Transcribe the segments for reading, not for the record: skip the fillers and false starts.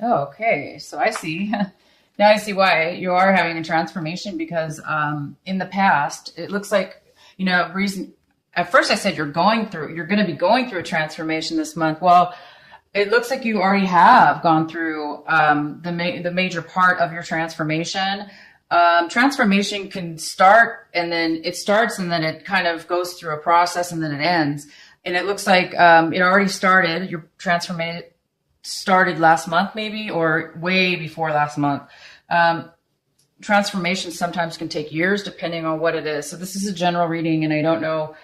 Oh, okay. So I see. Now I see why you are having a transformation because in the past, it looks like, reason. At first I said you're going to be going through a transformation this month. Well, it looks like you already have gone through the major part of your transformation. Transformation can start and then it starts and then it kind of goes through a process and then it ends. And it looks like it already started. Your transformation started last month, maybe, or way before last month. Transformations sometimes can take years depending on what it is. So this is a general reading, and I don't know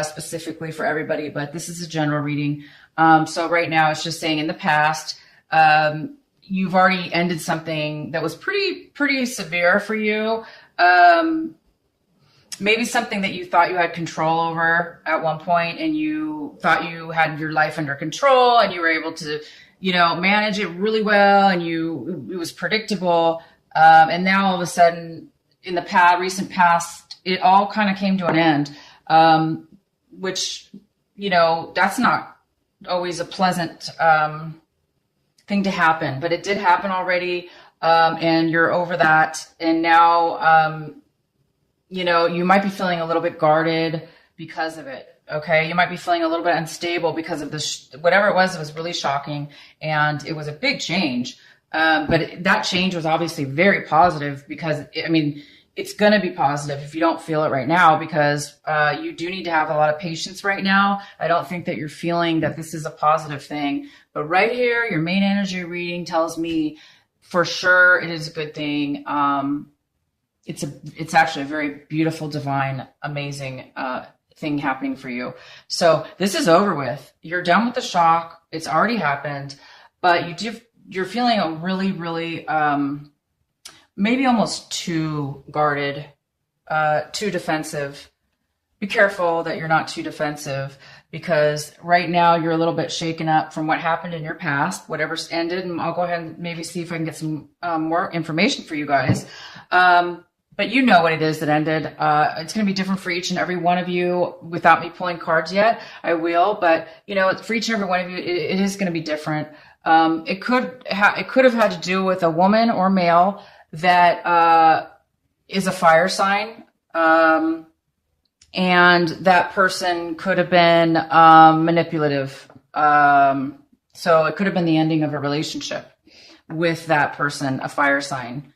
specifically for everybody, but this is a general reading. So right now it's just saying in the past, you've already ended something that was pretty severe for you. Maybe something that you thought you had control over at one point, and you thought you had your life under control and you were able to, manage it really well, and it was predictable. And now all of a sudden in the recent past, it all kind of came to an end, which, that's not always a pleasant, thing to happen, but it did happen already. And you're over that. And now, you might be feeling a little bit guarded because of it. Okay. You might be feeling a little bit unstable because of this, whatever it was really shocking. And it was a big change. But that change was obviously very positive because it's going to be positive if you don't feel it right now, because, you do need to have a lot of patience right now. I don't think that you're feeling that this is a positive thing, but right here, your main energy reading tells me for sure it is a good thing. It's actually a very beautiful, divine, amazing, thing happening for you. So this is over with. You're done with the shock. It's already happened, but you're feeling a really, really, maybe almost too guarded, too defensive. Be careful that you're not too defensive, because right now you're a little bit shaken up from what happened in your past, whatever's ended. And I'll go ahead and maybe see if I can get some more information for you guys. But you know what it is that ended. It's going to be different for each and every one of you. Without me pulling cards yet, I will. But for each and every one of you, it is going to be different. It could have had to do with a woman or male that is a fire sign, and that person could have been manipulative. So it could have been the ending of a relationship with that person, a fire sign.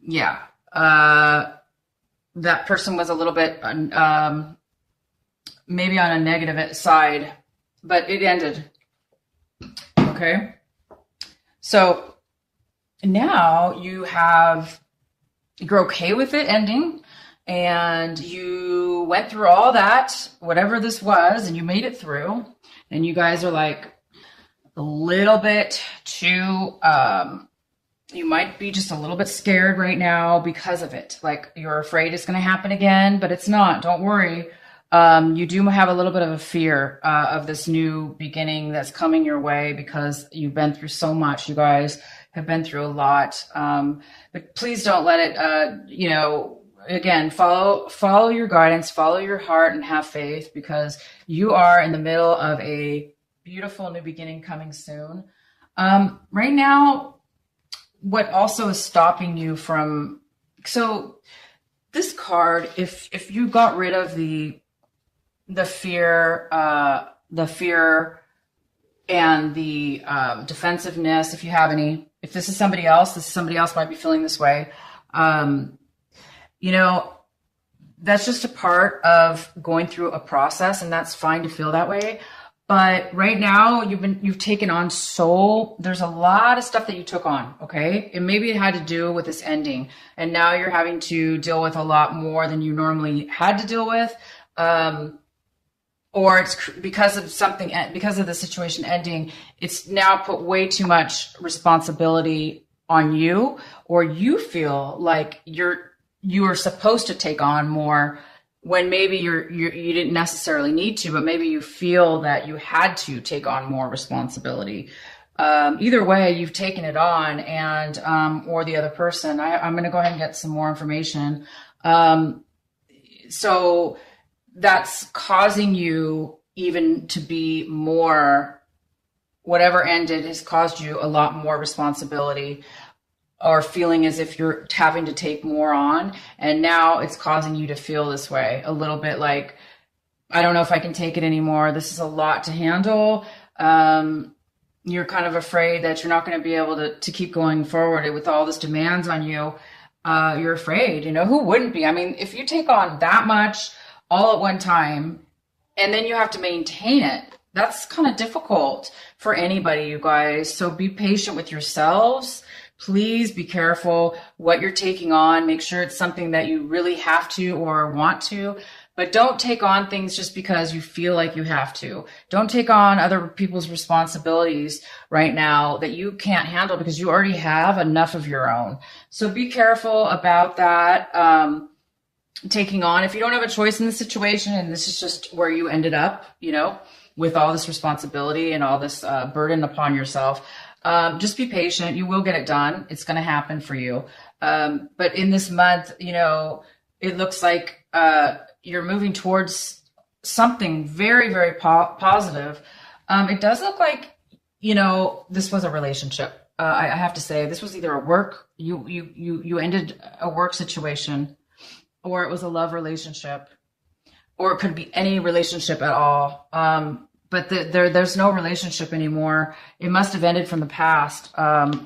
Yeah. That person was a little bit, maybe on a negative side, but it ended. Okay. So now you're okay with it ending, and you went through all that, whatever this was, and you made it through, and you guys are like a little bit too, you might be just a little bit scared right now because of it. Like you're afraid it's going to happen again, but it's not. Don't worry. You do have a little bit of a fear of this new beginning that's coming your way, because you've been through so much. You guys have been through a lot. But please don't let it, again, follow your guidance, follow your heart, and have faith, because you are in the middle of a beautiful new beginning coming soon. Right now, what also is stopping you from, so this card, if you got rid of the fear and the defensiveness, if you have any, if this is somebody else might be feeling this way. That's just a part of going through a process, and that's fine to feel that way. But right now you've taken on there's a lot of stuff that you took on. Okay. And maybe it had to do with this ending, and now you're having to deal with a lot more than you normally had to deal with. Or it's because of the situation ending, it's now put way too much responsibility on you, or you feel like you are supposed to take on more when maybe you didn't necessarily need to, but maybe you feel that you had to take on more responsibility. Either way, you've taken it on, and or the other person. I'm going to go ahead and get some more information. So that's causing you even to be more whatever ended has caused you a lot more responsibility, or feeling as if you're having to take more on. And now it's causing you to feel this way a little bit, like, I don't know if I can take it anymore. This is a lot to handle. You're kind of afraid that you're not going to be able to keep going forward with all this demands on you. You're afraid, who wouldn't be? I mean, if you take on that much all at one time and then you have to maintain it, that's kind of difficult for anybody, you guys. So be patient with yourselves. Please be careful what you're taking on. Make sure it's something that you really have to or want to. But don't take on things just because you feel like you have to. Don't take on other people's responsibilities right now that you can't handle, because you already have enough of your own. So be careful about that. Taking on, if you don't have a choice in the situation, and this is just where you ended up, with all this responsibility and all this burden upon yourself, just be patient. You will get it done. It's going to happen for you. But in this month, it looks like you're moving towards something very, very positive. It does look like, this was a relationship. I have to say, this was either a work, you ended a work situation, or it was a love relationship, or it could be any relationship at all. But there's no relationship anymore. It must have ended from the past,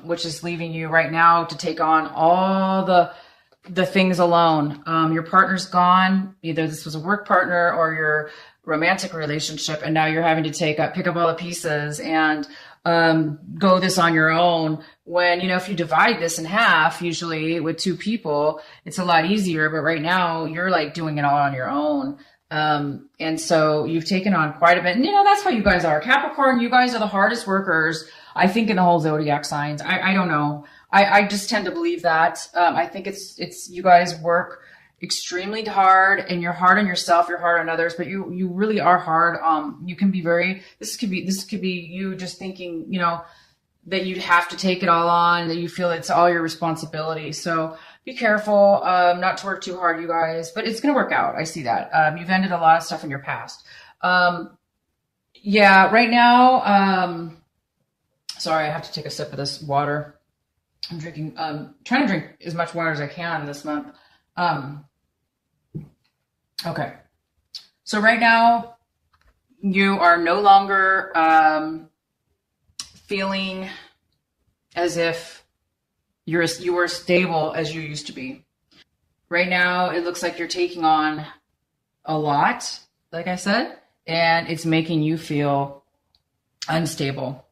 which is leaving you right now to take on all the things alone. Your partner's gone. Either this was a work partner or your romantic relationship, and now you're having to pick up all the pieces and go this on your own. When, if you divide this in half, usually with two people, it's a lot easier. But right now you're like doing it all on your own. And so you've taken on quite a bit. And that's how you guys are. Capricorn, you guys are the hardest workers, I think, in the whole zodiac signs. I don't know. I just tend to believe that. I think it's you guys work extremely hard, and you're hard on yourself, you're hard on others, but you really are hard. You can be this could be you just thinking, that you'd have to take it all on, that you feel it's all your responsibility. So be careful, not to work too hard, you guys, but it's going to work out. I see that. You've ended a lot of stuff in your past. Yeah, right now, sorry, I have to take a sip of this water. I'm drinking, trying to drink as much water as I can this month. Okay. So right now you are no longer, feeling as if you were stable as you used to be. Right now, it looks like you're taking on a lot, like I said, and it's making you feel unstable.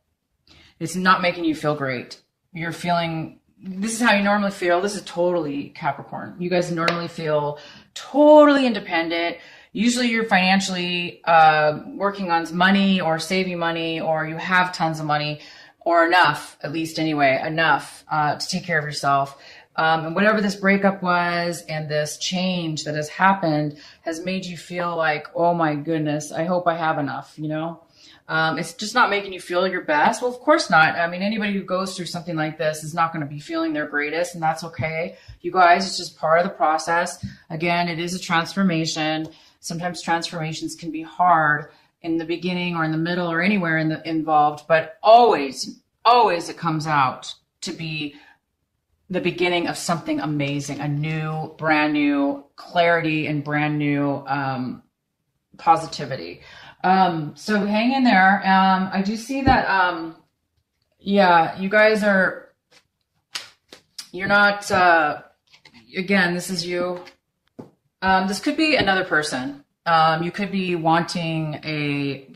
It's not making you feel great. You're feeling, this is how you normally feel. This is totally Capricorn. You guys normally feel totally independent. Usually you're financially working on money or saving money, or you have tons of money, or enough, at least anyway, enough to take care of yourself. And whatever this breakup was and this change that has happened has made you feel like, oh my goodness, I hope I have enough, It's just not making you feel your best. Well, of course not. I mean, anybody who goes through something like this is not going to be feeling their greatest, and that's okay. You guys, it's just part of the process. Again, it is a transformation. Sometimes transformations can be hard in the beginning or in the middle or anywhere involved, but always it comes out to be the beginning of something amazing, a brand new clarity and brand new positivity. So hang in there. I do see that, yeah, you guys you're not, again, this is you. This could be another person. You could be wanting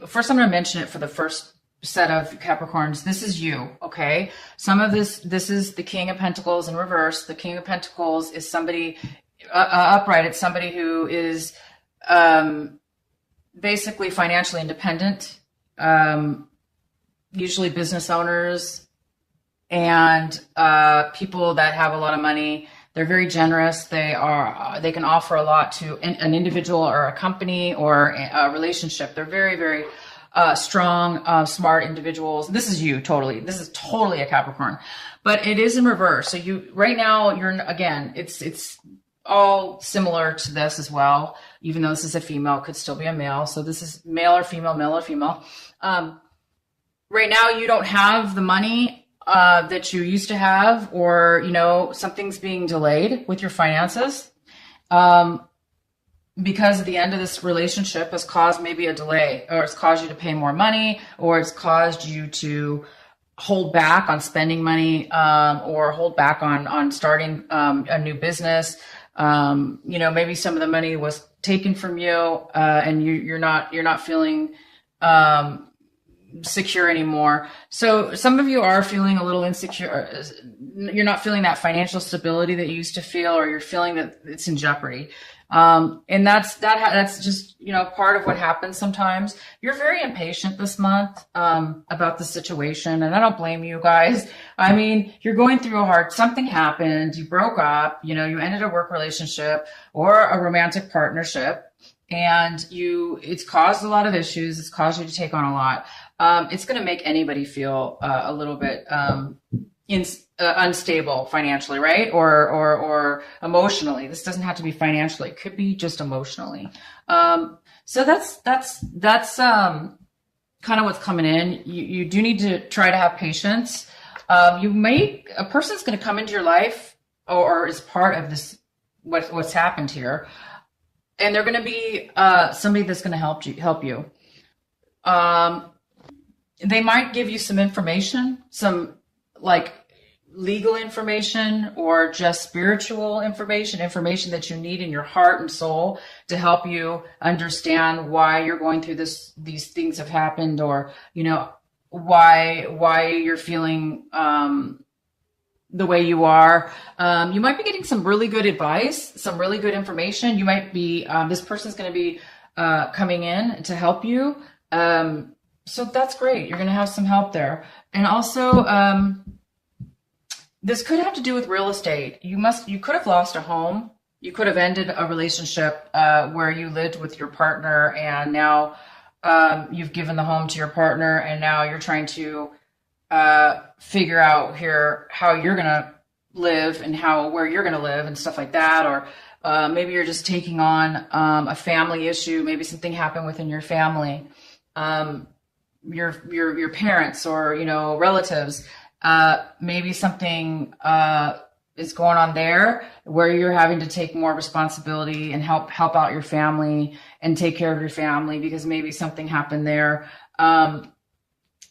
first I'm going to mention it for the first set of Capricorns. This is you, okay? Some of this is the King of Pentacles in reverse. The King of Pentacles is somebody upright. It's somebody who is basically financially independent, usually business owners and people that have a lot of money. They're very generous. They can offer a lot to an individual or a company or a relationship. They're very, very strong, smart individuals. This is you totally. This is totally a Capricorn, but it is in reverse. So right now again, it's all similar to this as well. Even though this is a female, it could still be a male. So this is male or female, male or female. right now you don't have the money that you used to have, or, something's being delayed with your finances. Because the end of this relationship has caused maybe a delay, or it's caused you to pay more money, or it's caused you to hold back on spending money, or hold back on starting a new business. Maybe some of the money was taken from you, and you're not feeling secure anymore. So some of you are feeling a little insecure. You're not feeling that financial stability that you used to feel, or you're feeling that it's in jeopardy. And that's just, part of what happens sometimes. You're very impatient this month, about the situation. And I don't blame you guys. I mean, you're going through something happened, you broke up, you ended a work relationship or a romantic partnership, and it's caused a lot of issues. It's caused you to take on a lot. It's going to make anybody feel, a little bit, unstable financially, right? Or emotionally. This doesn't have to be financially. It could be just emotionally. So that's kind of what's coming in. You do need to try to have patience. A person's going to come into your life, or is part of this, what's happened here. And they're going to be, somebody that's going to help you. They might give you some information, some like legal information, or just spiritual information that you need in your heart and soul to help you understand why you're going through these things have happened, or, why you're feeling, the way you are. You might be getting some really good advice, some really good information. You might be, this person's going to be, coming in to help you. So that's great. You're going to have some help there. And also, this could have to do with real estate. You could have lost a home. You could have ended a relationship, where you lived with your partner, and now, you've given the home to your partner, and now you're trying to, figure out here how you're going to live and where you're going to live and stuff like that. Or, maybe you're just taking on, a family issue. Maybe something happened within your family. Your parents, or, relatives, maybe something, is going on there where you're having to take more responsibility and help out your family and take care of your family, because maybe something happened there.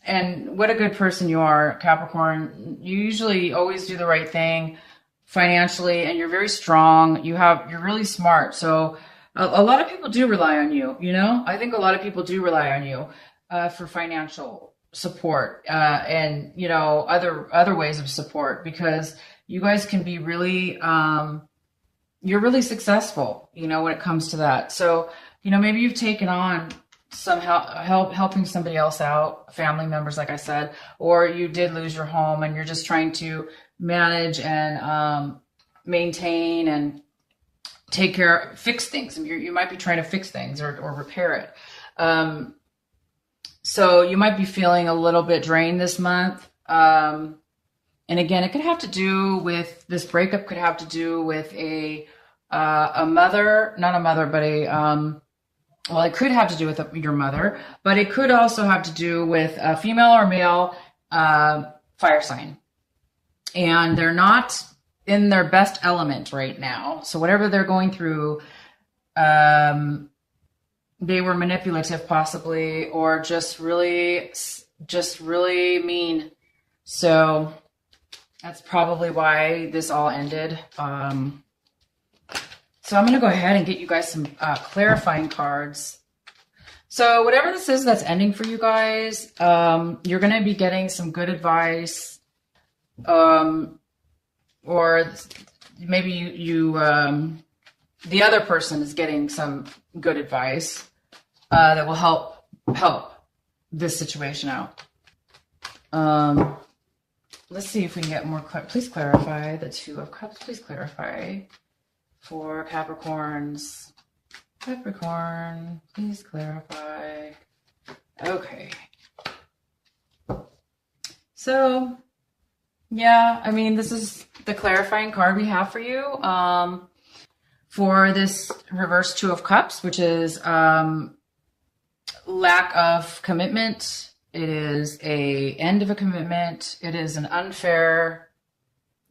And what a good person you are, Capricorn. You usually always do the right thing financially, and you're very strong. You're really smart. So a lot of people do rely on you, I think a lot of people do rely on you, for financial support, and, other ways of support, because you guys can be really, you're really successful, when it comes to that. So, maybe you've taken on some helping somebody else out, family members, like I said, or you did lose your home and you're just trying to manage and, maintain and fix things. And you might be trying to fix things or repair it. So you might be feeling a little bit drained this month. And again, it could have to do with this breakup, could have to do with a mother, not a mother, but well, it could have to do with your mother, but it could also have to do with a female or male, fire sign. And they're not in their best element right now. So whatever they're going through, they were manipulative possibly, or just really mean. So that's probably why this all ended. So I'm going to go ahead and get you guys some clarifying cards. So whatever this is that's ending for you guys, you're going to be getting some good advice. Or maybe you the other person is getting some good advice that will help this situation out. Let's see if we can get more. Please clarify the Two of Cups. Please clarify for Capricorns. Capricorn, please clarify. Okay. So, yeah, I mean, this is the clarifying card we have for you for this reverse Two of Cups, which is lack of commitment, It is a end of a commitment. It is an unfair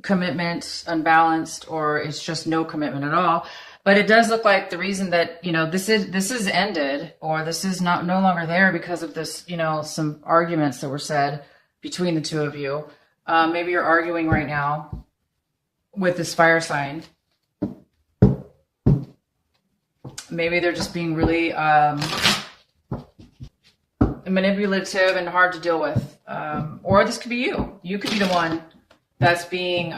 commitment, unbalanced, or it's just no commitment at all. But it does look like the reason that, this is ended, or this is no longer there because of this, some arguments that were said between the two of you. Maybe you're arguing right now with this fire sign. Maybe they're just being really manipulative and hard to deal with. Or this could be you. You could be the one that's being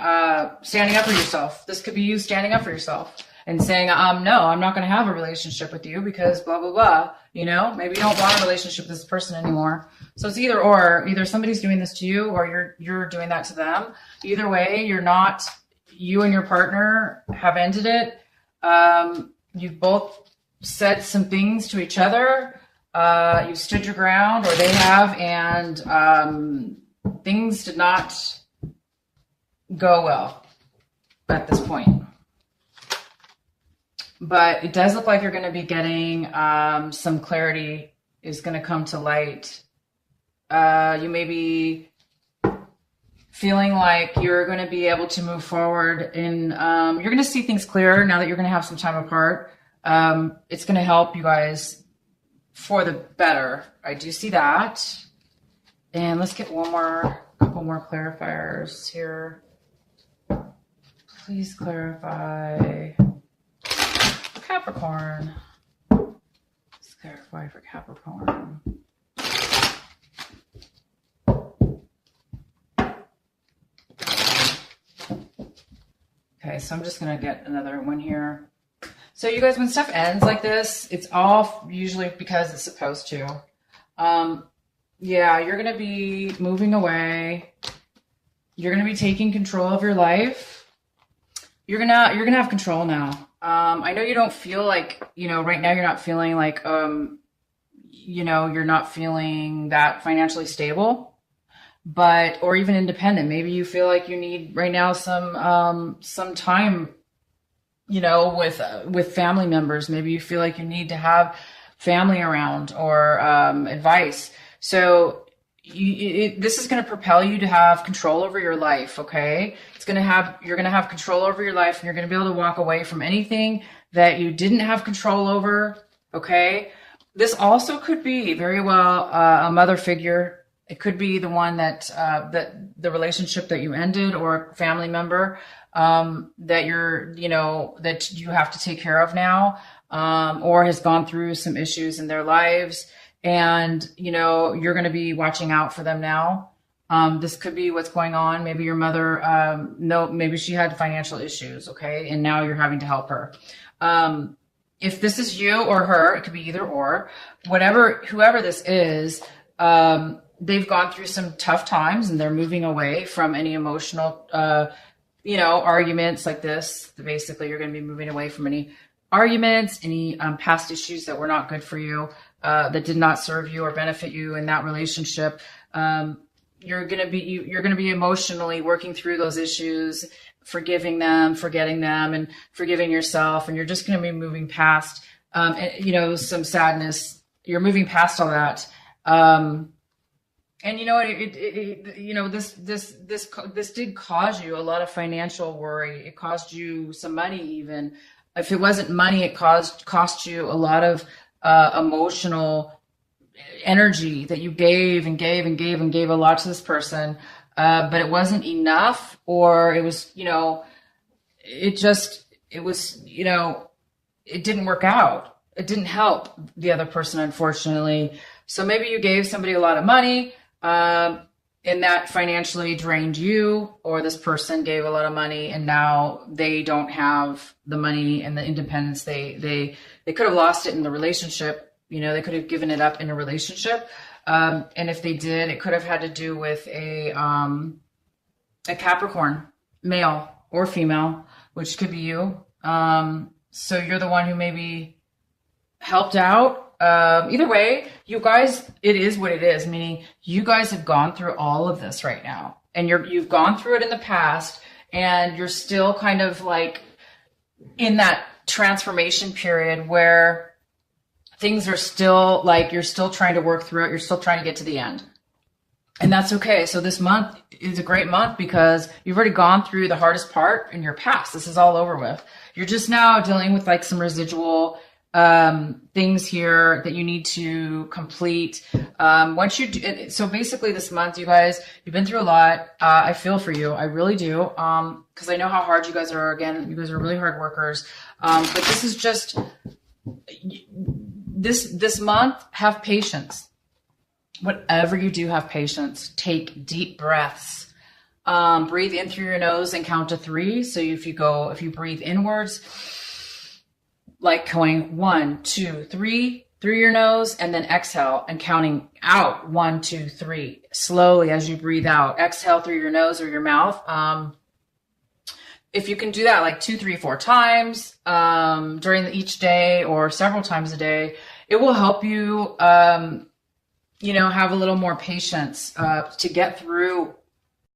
standing up for yourself. This could be you standing up for yourself and saying, no, I'm not going to have a relationship with you because blah, blah, blah. Maybe you don't want a relationship with this person anymore. So it's either or. Either somebody's doing this to you or you're doing that to them. Either way, you and your partner have ended it. You've both said some things to each other. You've stood your ground, or they have, and things did not go well at this point. But it does look like you're going to be getting some clarity is going to come to light. You may be feeling like you're going to be able to move forward and you're going to see things clearer now that you're going to have some time apart. It's going to help you guys for the better. I do see that. And let's get couple more clarifiers here. Please clarify for Capricorn. Let's clarify for Capricorn. Okay, so I'm just going to get another one here. So you guys, when stuff ends like this, it's all usually because it's supposed to. Yeah, you're going to be moving away. You're going to be taking control of your life. You're going to have control now. I know you don't feel like, right now you're not feeling like, you're not feeling that financially stable. Or even independent. Maybe you feel like you need right now some time, with family members. Maybe you feel like you need to have family around or advice. So this is going to propel you to have control over your life. Okay. You're going to have control over your life, and you're going to be able to walk away from anything that you didn't have control over. Okay. This also could be very well a mother figure. It could be the one that the relationship that you ended, or a family member that that you have to take care of now, or has gone through some issues in their lives, and you're going to be watching out for them now. This could be what's going on. Maybe your mother, maybe she had financial issues, okay, and now you're having to help her. If this is you or her, it could be either or. Whoever this is. They've gone through some tough times, and they're moving away from any emotional, arguments like this. Basically, you're going to be moving away from any arguments, any past issues that were not good for you, that did not serve you or benefit you in that relationship. You're going to be emotionally working through those issues, forgiving them, forgetting them, and forgiving yourself. And you're just going to be moving past, some sadness. You're moving past all that. And this did cause you a lot of financial worry. It caused you some money, even if it wasn't money, it cost you a lot of emotional energy that you gave and gave and gave and gave a lot to this person. But it wasn't enough, or it was, it didn't work out. It didn't help the other person, unfortunately. So maybe you gave somebody a lot of money, and that financially drained you, or this person gave a lot of money and now they don't have the money and the independence. They could have lost it in the relationship. They could have given it up in a relationship. And if they did, it could have had to do with a Capricorn, male or female, which could be you. So you're the one who maybe helped out. Either way, you guys, it is what it is, meaning you guys have gone through all of this right now, and you've gone through it in the past, and you're still kind of like in that transformation period where things are still like, you're still trying to work through it. You're still trying to get to the end. And that's okay. So this month is a great month because you've already gone through the hardest part in your past. This is all over with. You're just now dealing with like some residual things here that you need to complete. Once you do, so basically this month, you guys, you've been through a lot. I feel for you. I really do. Cause I know how hard you guys are. Again, you guys are really hard workers. But this is just this month, have patience. Whatever you do, have patience. Take deep breaths. Breathe in through your nose and count to 3. So if you breathe inwards, like going 1, 2, 3 through your nose, and then exhale and counting out 1, 2, 3 slowly as you breathe out. Exhale through your nose or your mouth. If you can do that like 2, 3, 4 times during each day or several times a day, it will help you, have a little more patience to get through